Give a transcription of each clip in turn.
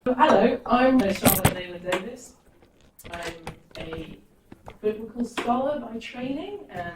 Hello, I'm Charlotte Naylor-Davies. I'm a biblical scholar by training, and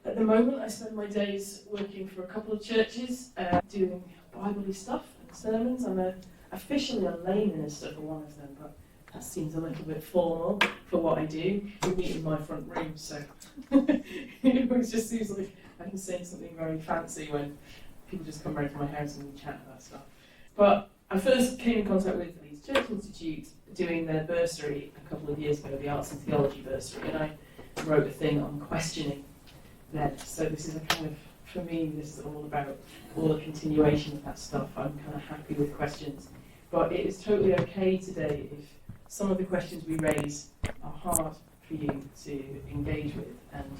at the moment I spend my days working for a couple of churches, doing Bible stuff and sermons. I'm officially a lay minister for one of them, but that seems a little bit formal for what I do. We meet in my front room, so it just seems like I'm saying something very fancy when people just come round to my house and we chat about stuff. But I first came in contact with the Leeds Church Institute doing their bursary a couple of years ago, the Arts and Theology bursary, and I wrote a thing on questioning then. So this is a kind of, for me, this is all about all the continuation of that stuff. I'm kind of happy with questions. But it is totally okay today if some of the questions we raise are hard for you to engage with. And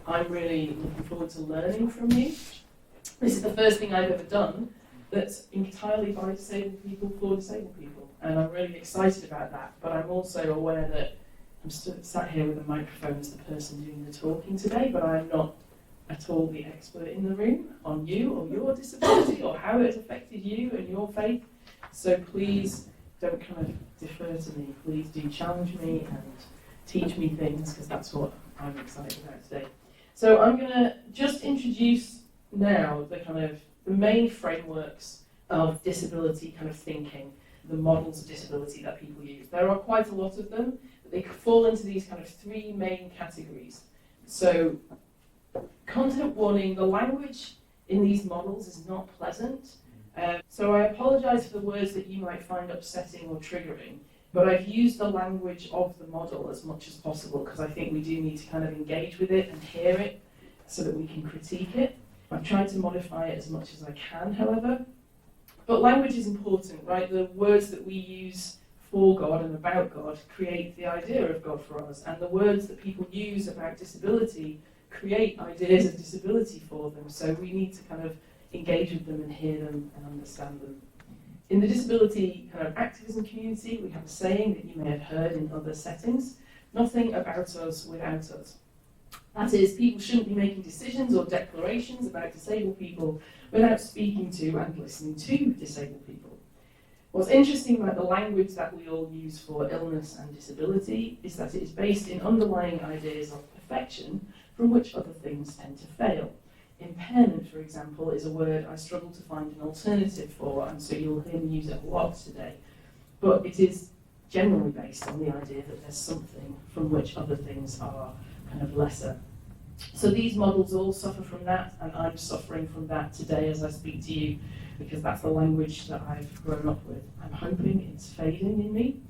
I'm really looking forward to learning from you. This is the first thing I've ever done that's entirely by disabled people for disabled people. And I'm really excited about that. But I'm also aware that I'm sat here with a microphone as the person doing the talking today, but I'm not at all the expert in the room on you or your disability or how it's affected you and your faith. So please don't kind of defer to me. Please do challenge me and teach me things, because that's what I'm excited about today. So I'm going to just introduce now the main frameworks of disability kind of thinking, the models of disability that people use. There are quite a lot of them, but they fall into these kind of three main categories. So, content warning, the language in these models is not pleasant. So I apologise for the words that you might find upsetting or triggering, but I've used the language of the model as much as possible, because I think we do need to kind of engage with it and hear it so that we can critique it. I've tried to modify it as much as I can, however. But language is important, right? The words that we use for God and about God create the idea of God for us, and the words that people use about disability create ideas of disability for them. So we need to kind of engage with them and hear them and understand them. In the disability kind of activism community, we have a saying that you may have heard in other settings: nothing about us without us. That is, people shouldn't be making decisions or declarations about disabled people without speaking to and listening to disabled people. What's interesting about the language that we all use for illness and disability is that it is based in underlying ideas of perfection from which other things tend to fail. Impairment, for example, is a word I struggle to find an alternative for, and so you'll hear me use it a lot today. But it is generally based on the idea that there's something from which other things are kind of lesser. So these models all suffer from that, and I'm suffering from that today as I speak to you, because that's the language that I've grown up with. I'm hoping it's fading in me.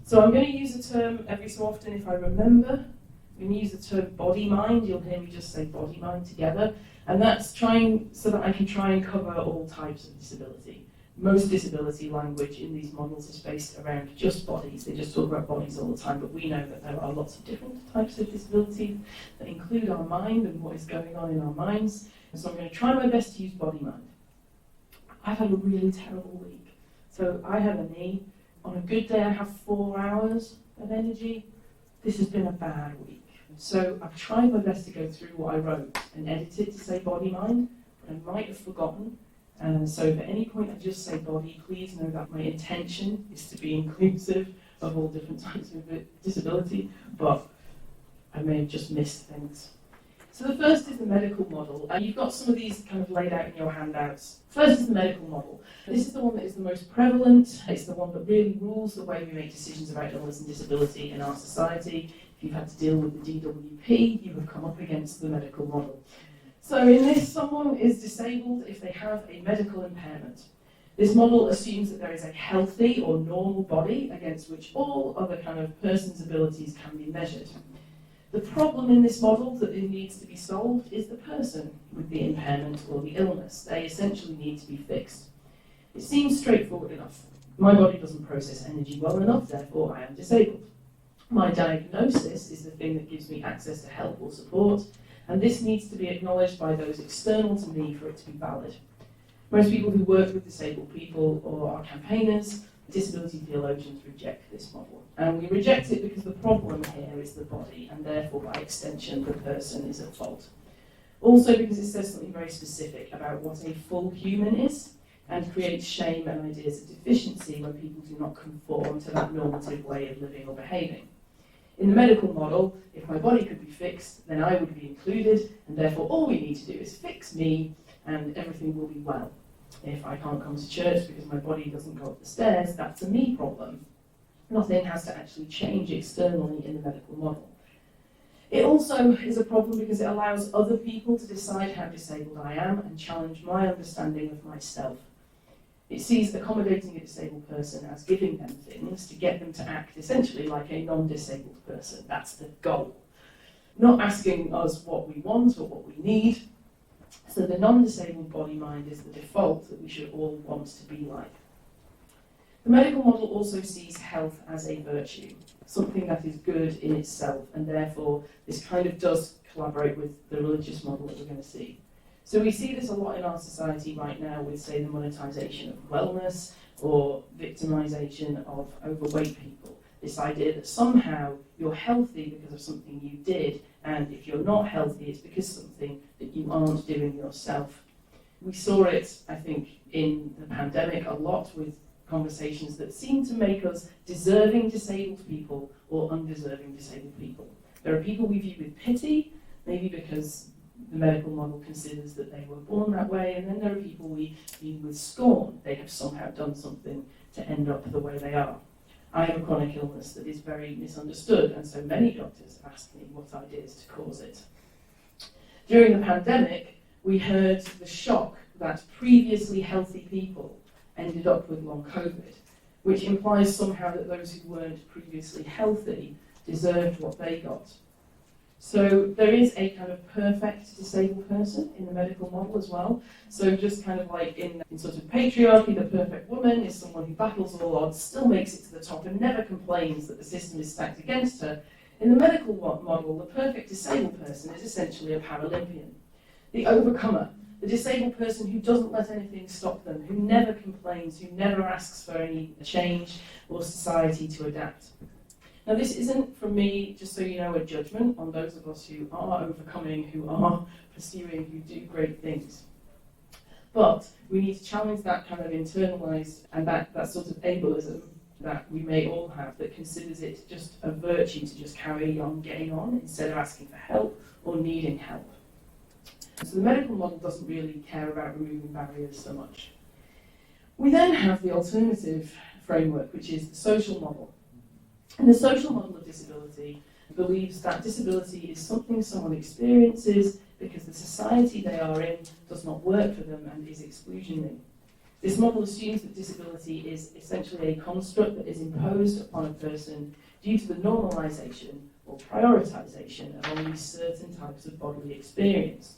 So I'm going to use a term every so often if I remember. I'm going to use the term body-mind. You'll hear me just say body-mind together. And that's trying so that I can try and cover all types of disability. Most disability language in these models is based around just bodies. They just talk about bodies all the time, but we know that there are lots of different types of disability that include our mind and what is going on in our minds. So I'm going to try my best to use body-mind. I've had a really terrible week. So I have a knee. On a good day, I have 4 hours of energy. This has been a bad week. So I've tried my best to go through what I wrote and edit it to say body-mind, but I might have forgotten. And so if at any point I just say body, please know that my intention is to be inclusive of all different types of disability, but I may have just missed things. So the first is the medical model. You've got some of these kind of laid out in your handouts. First is the medical model. This is the one that is the most prevalent. It's the one that really rules the way we make decisions about illness and disability in our society. If you've had to deal with the DWP, you have come up against the medical model. So in this, someone is disabled if they have a medical impairment. This model assumes that there is a healthy or normal body against which all other kind of person's abilities can be measured. The problem in this model that it needs to be solved is the person with the impairment or the illness. They essentially need to be fixed. It seems straightforward enough. My body doesn't process energy well enough, therefore I am disabled. My diagnosis is the thing that gives me access to help or support, and this needs to be acknowledged by those external to me for it to be valid. Most people who work with disabled people or are campaigners, disability theologians, reject this model. And we reject it because the problem here is the body, and therefore, by extension, the person is at fault. Also because it says something very specific about what a full human is. and creates shame and ideas of deficiency when people do not conform to that normative way of living or behaving. In the medical model, if my body could be fixed, then I would be included, and therefore all we need to do is fix me, and everything will be well. If I can't come to church because my body doesn't go up the stairs, that's a me problem. Nothing has to actually change externally in the medical model. It also is a problem because it allows other people to decide how disabled I am and challenge my understanding of myself. It sees accommodating a disabled person as giving them things to get them to act essentially like a non-disabled person. That's the goal. Not asking us what we want or what we need. So the non-disabled body-mind is the default that we should all want to be like. The medical model also sees health as a virtue, something that is good in itself, and therefore this kind of does collaborate with the religious model that we're going to see. So we see this a lot in our society right now with, say, the monetization of wellness or victimization of overweight people. This idea that somehow you're healthy because of something you did, and if you're not healthy, it's because of something that you aren't doing yourself. We saw it, I think, in the pandemic a lot with conversations that seem to make us deserving disabled people or undeserving disabled people. There are people we view with pity, maybe because the medical model considers that they were born that way, and then there are people we view with scorn. They have somehow done something to end up the way they are. I have a chronic illness that is very misunderstood, and so many doctors have asked me what I did to cause it. During the pandemic, we heard the shock that previously healthy people ended up with long COVID, which implies somehow that those who weren't previously healthy deserved what they got. So there is a kind of perfect disabled person in the medical model as well. So just kind of like in sort of patriarchy, the perfect woman is someone who battles all odds, still makes it to the top and never complains that the system is stacked against her. In the medical model, the perfect disabled person is essentially a Paralympian. The overcomer, the disabled person who doesn't let anything stop them, who never complains, who never asks for any change or society to adapt. Now this isn't, from me, just so you know, a judgment on those of us who are overcoming, who are pursuing, who do great things. But we need to challenge that kind of internalised and that sort of ableism that we may all have that considers it just a virtue to just carry on getting on instead of asking for help or needing help. So the medical model doesn't really care about removing barriers so much. We then have the alternative framework, which is the social model. And the social model of disability believes that disability is something someone experiences because the society they are in does not work for them and is exclusionary. This model assumes that disability is essentially a construct that is imposed upon a person due to the normalisation or prioritisation of only certain types of bodily experience.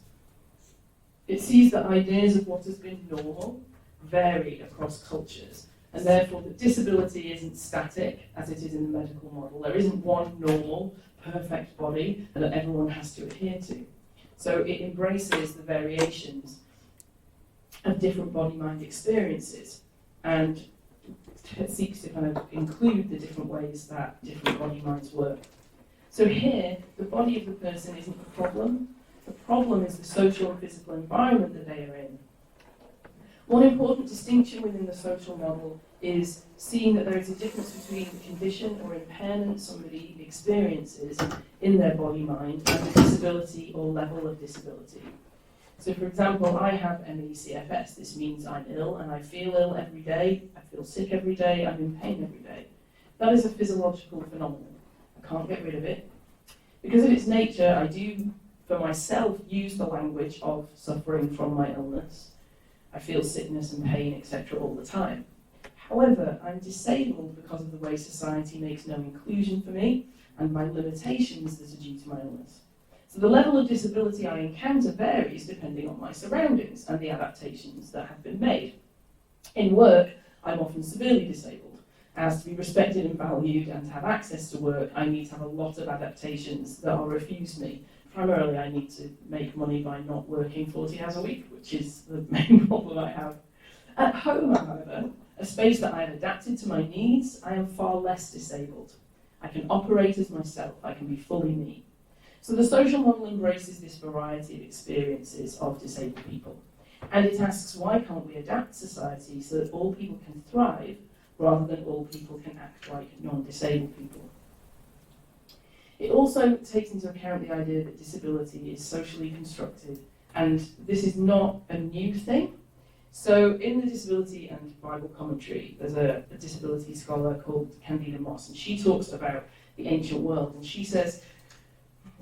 It sees that ideas of what has been normal vary across cultures, and therefore that disability isn't static, as it is in the medical model. There isn't one normal, perfect body that everyone has to adhere to. So it embraces the variations of different body-mind experiences and seeks to kind of include the different ways that different body-minds work. So here, the body of the person isn't the problem. The problem is the social and physical environment that they are in. One important distinction within the social model is seeing that there is a difference between the condition or impairment somebody experiences in their body-mind and the disability or level of disability. So for example, I have ME/CFS. This means I'm ill and I feel ill every day, I feel sick every day, I'm in pain every day. That is a physiological phenomenon. I can't get rid of it. Because of its nature, I do, for myself, use the language of suffering from my illness. I feel sickness and pain, etc. all the time. However, I'm disabled because of the way society makes no inclusion for me and my limitations that are due to my illness. So the level of disability I encounter varies depending on my surroundings and the adaptations that have been made. In work, I'm often severely disabled. As to be respected and valued and to have access to work, I need to have a lot of adaptations that are refused me. Primarily, I need to make money by not working 40 hours a week, which is the main problem I have. At home, however, a space that I have adapted to my needs, I am far less disabled. I can operate as myself, I can be fully me. So the social model embraces this variety of experiences of disabled people. And it asks, why can't we adapt society so that all people can thrive rather than all people can act like non-disabled people? It also takes into account the idea that disability is socially constructed, and this is not a new thing. So in the Disability and Bible Commentary, there's a disability scholar called Candida Moss, and she talks about the ancient world, and she says,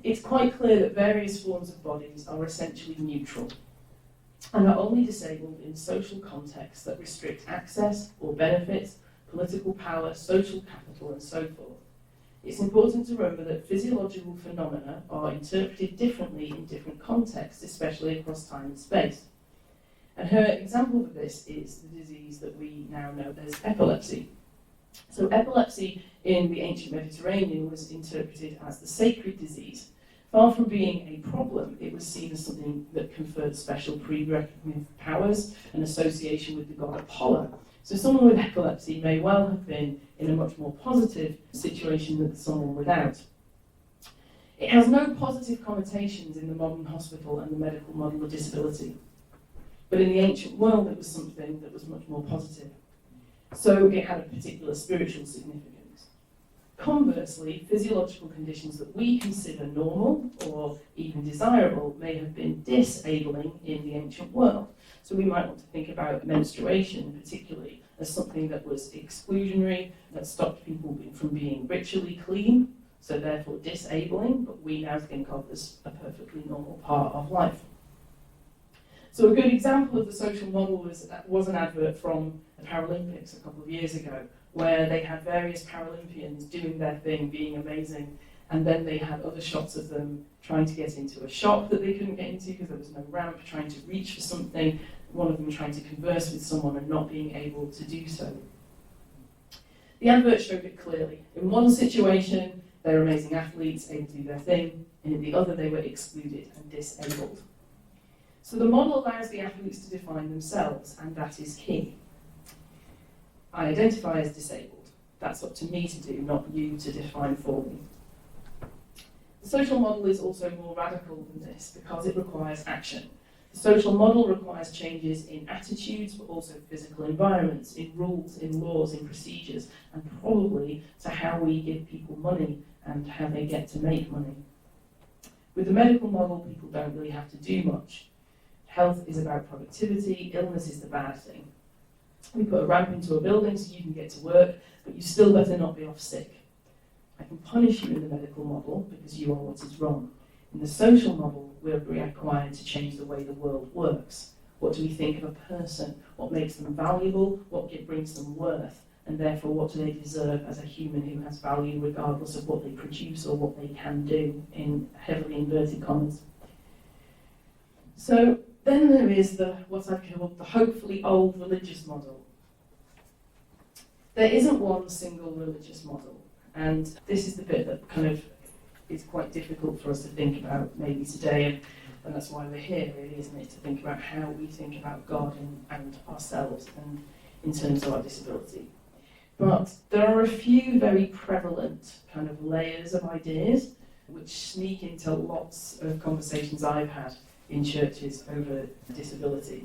it's quite clear that various forms of bodies are essentially neutral and are only disabled in social contexts that restrict access or benefits, political power, social capital, and so forth. It's important to remember that physiological phenomena are interpreted differently in different contexts, especially across time and space. And her example of this is the disease that we now know as epilepsy. So epilepsy in the ancient Mediterranean was interpreted as the sacred disease. Far from being a problem, it was seen as something that conferred special prerequisite powers and association with the god Apollo. So someone with epilepsy may well have been in a much more positive situation than someone without. It has no positive connotations in the modern hospital and the medical model of disability. But in the ancient world, it was something that was much more positive. So it had a particular spiritual significance. Conversely, physiological conditions that we consider normal or even desirable may have been disabling in the ancient world. So we might want to think about menstruation particularly as something that was exclusionary, that stopped people from being ritually clean, so therefore disabling, but we now think of as a perfectly normal part of life. So a good example of the social model was an advert from the Paralympics a couple of years ago, where they had various Paralympians doing their thing, being amazing, and then they had other shots of them trying to get into a shop that they couldn't get into because there was no ramp, trying to reach for something, one of them trying to converse with someone and not being able to do so. The advert showed it clearly. In one situation, they were amazing athletes, able to do their thing, and in the other, they were excluded and disabled. So the model allows the athletes to define themselves, and that is key. I identify as disabled. That's up to me to do, not you to define for me. The social model is also more radical than this because it requires action. The social model requires changes in attitudes, but also physical environments, in rules, in laws, in procedures, and probably to how we give people money and how they get to make money. With the medical model, people don't really have to do much. Health is about productivity, illness is the bad thing. We put a ramp into a building so you can get to work, but you still better not be off sick. I can punish you in the medical model because you are what is wrong. In the social model, we're required to change the way the world works. What do we think of a person? What makes them valuable? What brings them worth? And therefore, what do they deserve as a human who has value regardless of what they produce or what they can do, in heavily inverted commas. So then there is what I've called the hopefully old religious model. There isn't one single religious model, and this is the bit that kind of is quite difficult for us to think about maybe today, and that's why we're here, really, isn't it? To think about how we think about God and ourselves and in terms of our disability. But there are a few very prevalent kind of layers of ideas which sneak into lots of conversations I've had in churches over disability.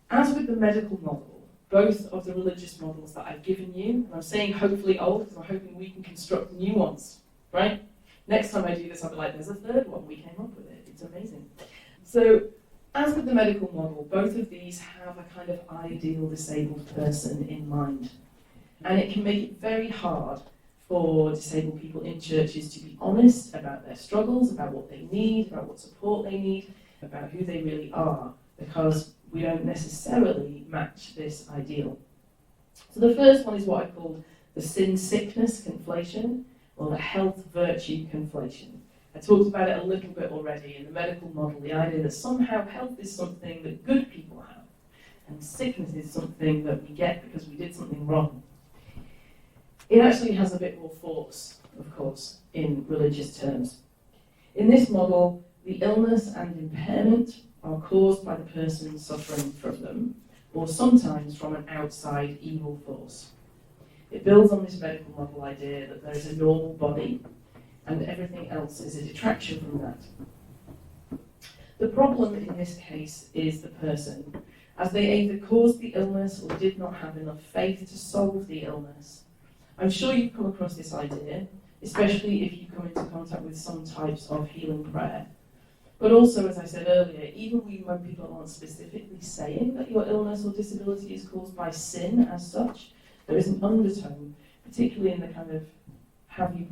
As with the medical model, both of the religious models that I've given you, and I'm saying hopefully old because I'm hoping we can construct new ones, right? Next time I do this, I'll be like, there's a third one, we came up with it, it's amazing. So, as with the medical model, both of these have a kind of ideal disabled person in mind. And it can make it very hard for disabled people in churches to be honest about their struggles, about what they need, about what support they need, about who they really are, because we don't necessarily match this ideal. So the first one is what I call the sin-sickness conflation, or the health-virtue conflation. I talked about it a little bit already in the medical model, the idea that somehow health is something that good people have, and sickness is something that we get because we did something wrong. It actually has a bit more force, of course, in religious terms. In this model, the illness and impairment are caused by the person suffering from them, or sometimes from an outside evil force. It builds on this medical model idea that there is a normal body, and everything else is a detraction from that. The problem in this case is the person, as they either caused the illness or did not have enough faith to solve the illness. I'm sure you've come across this idea, especially if you come into contact with some types of healing prayer. But also, as I said earlier, even when people aren't specifically saying that your illness or disability is caused by sin as such, there is an undertone, particularly in the kind of have you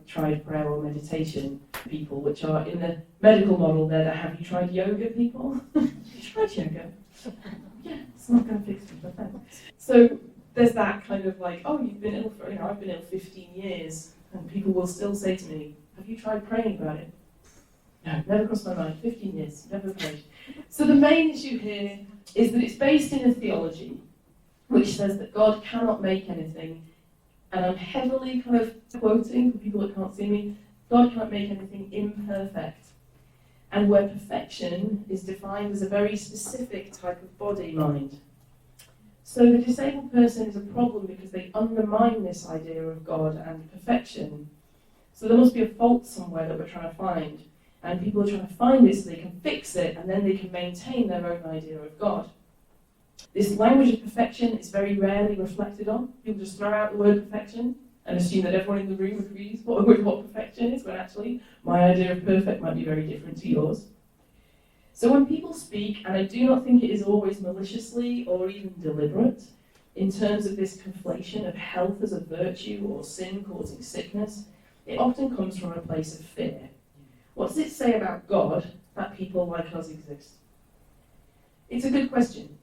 tried prayer or meditation people, which are in the medical model, they're the have you tried yoga people. Have you tried yoga? Yeah, it's not going to fix me, but thanks. So there's that kind of like, oh, you've been ill for, I've been ill 15 years, and people will still say to me, have you tried praying about it? No, never crossed my mind, 15 years, never prayed. So the main issue here is that it's based in a theology which says that God cannot make anything, and I'm heavily kind of quoting for people that can't see me, God cannot make anything imperfect. And where perfection is defined as a very specific type of body-mind. So the disabled person is a problem because they undermine this idea of God and perfection. So there must be a fault somewhere that we're trying to find. And people are trying to find it so they can fix it, and then they can maintain their own idea of God. This language of perfection is very rarely reflected on. People just throw out the word perfection and assume that everyone in the room agrees with what perfection is, when actually my idea of perfect might be very different to yours. So when people speak, and I do not think it is always maliciously or even deliberate, in terms of this conflation of health as a virtue or sin causing sickness, it often comes from a place of fear. What does it say about God that people like us exist? It's a good question.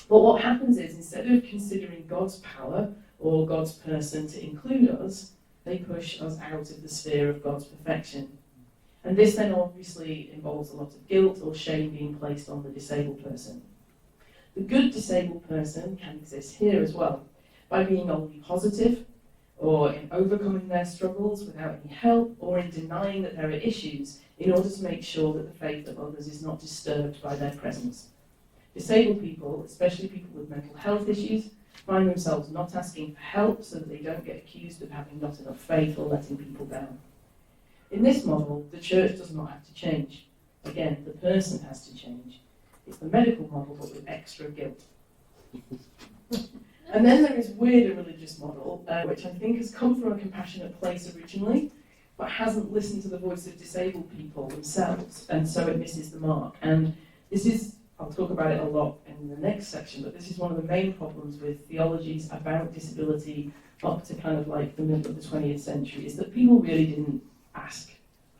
But what happens is, instead of considering God's power or God's person to include us, they push us out of the sphere of God's perfection. And this then obviously involves a lot of guilt or shame being placed on the disabled person. The good disabled person can exist here as well, by being only positive, or in overcoming their struggles without any help, or in denying that there are issues in order to make sure that the faith of others is not disturbed by their presence. Disabled people, especially people with mental health issues, find themselves not asking for help so that they don't get accused of having not enough faith or letting people down. In this model, the church does not have to change. Again, the person has to change. It's the medical model, but with extra guilt. And then there is weirder religious model, which I think has come from a compassionate place originally, but hasn't listened to the voice of disabled people themselves, and so it misses the mark. And this is, I'll talk about it a lot in the next section, but this is one of the main problems with theologies about disability up to kind of like the middle of the 20th century, is that people really didn't ask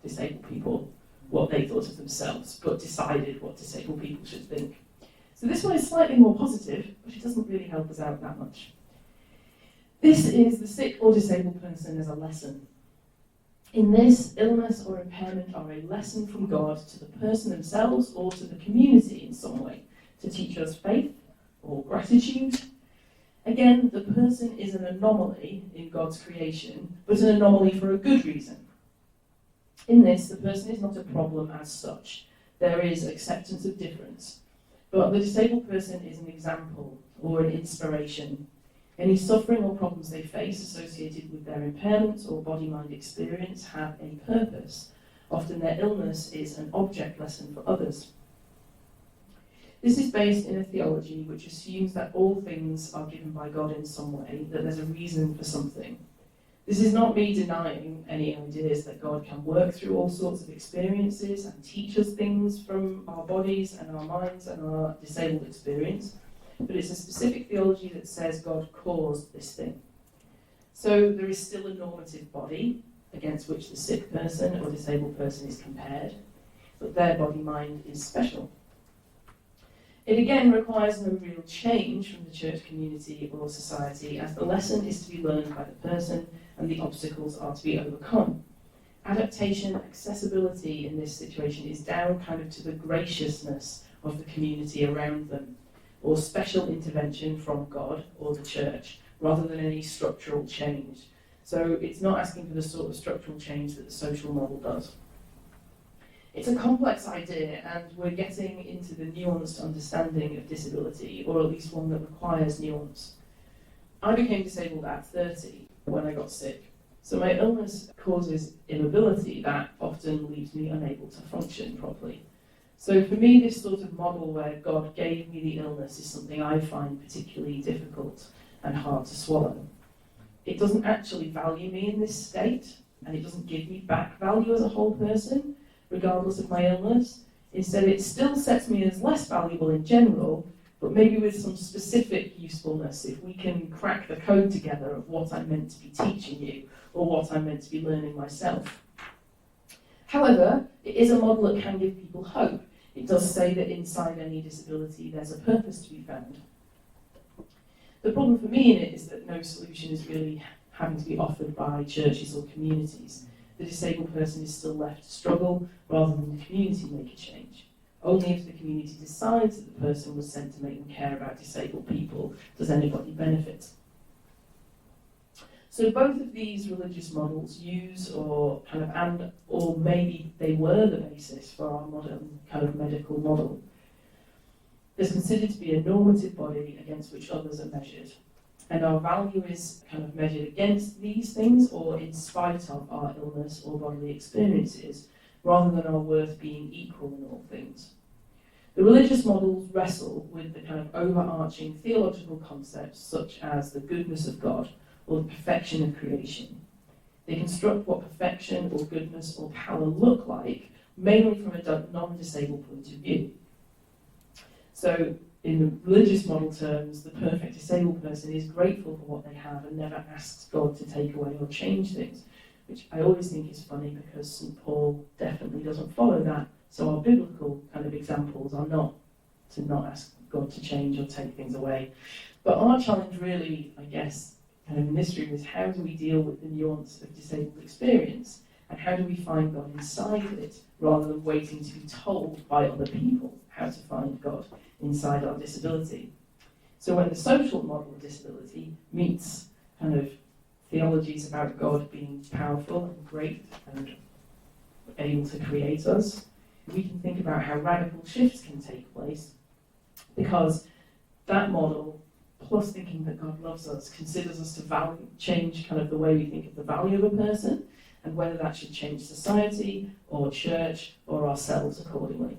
disabled people what they thought of themselves, but decided what disabled people should think. So this one is slightly more positive, but it doesn't really help us out that much. This is the sick or disabled person as a lesson. In this, illness or impairment are a lesson from God to the person themselves or to the community in some way, to teach us faith or gratitude. Again, the person is an anomaly in God's creation, but an anomaly for a good reason. In this, the person is not a problem as such. There is acceptance of difference. But the disabled person is an example or an inspiration. Any suffering or problems they face associated with their impairments or body-mind experience have a purpose. Often their illness is an object lesson for others. This is based in a theology which assumes that all things are given by God in some way, that there's a reason for something. This is not me denying any ideas that God can work through all sorts of experiences and teach us things from our bodies and our minds and our disabled experience, but it's a specific theology that says God caused this thing. So there is still a normative body against which the sick person or disabled person is compared, but their body-mind is special. It again requires no real change from the church community or society, as the lesson is to be learned by the person and the obstacles are to be overcome. Adaptation, accessibility in this situation is down kind of to the graciousness of the community around them, or special intervention from God or the church, rather than any structural change. So it's not asking for the sort of structural change that the social model does. It's a complex idea, and we're getting into the nuanced understanding of disability, or at least one that requires nuance. I became disabled at 30 when I got sick. So my illness causes immobility that often leaves me unable to function properly. So for me, this sort of model where God gave me the illness is something I find particularly difficult and hard to swallow. It doesn't actually value me in this state, and it doesn't give me back value as a whole person, regardless of my illness. Instead, it still sets me as less valuable in general, but maybe with some specific usefulness if we can crack the code together of what I'm meant to be teaching you, or what I'm meant to be learning myself. However, it is a model that can give people hope. It does say that inside any disability there's a purpose to be found. The problem for me in it is that no solution is really having to be offered by churches or communities. The disabled person is still left to struggle rather than the community make a change. Only if the community decides that the person was sent to make them care about disabled people does anybody benefit. So both of these religious models use or maybe they were the basis for our modern kind of medical model. There's considered to be a normative body against which others are measured. And our value is kind of measured against these things or in spite of our illness or bodily experiences, rather than our worth being equal in all things. The religious models wrestle with the kind of overarching theological concepts such as the goodness of God or the perfection of creation. They construct what perfection or goodness or power look like, mainly from a non-disabled point of view. So, in religious model terms, the perfect disabled person is grateful for what they have and never asks God to take away or change things, which I always think is funny because St. Paul definitely doesn't follow that. So our biblical kind of examples are not to not ask God to change or take things away. But our challenge really, I guess, kind of in this room is how do we deal with the nuance of disabled experience, and how do we find God inside of it rather than waiting to be told by other people how to find God inside our disability. So when the social model of disability meets kind of theologies about God being powerful and great and able to create us, we can think about how radical shifts can take place, because that model, plus thinking that God loves us, considers us to change kind of the way we think of the value of a person, and whether that should change society or church or ourselves accordingly.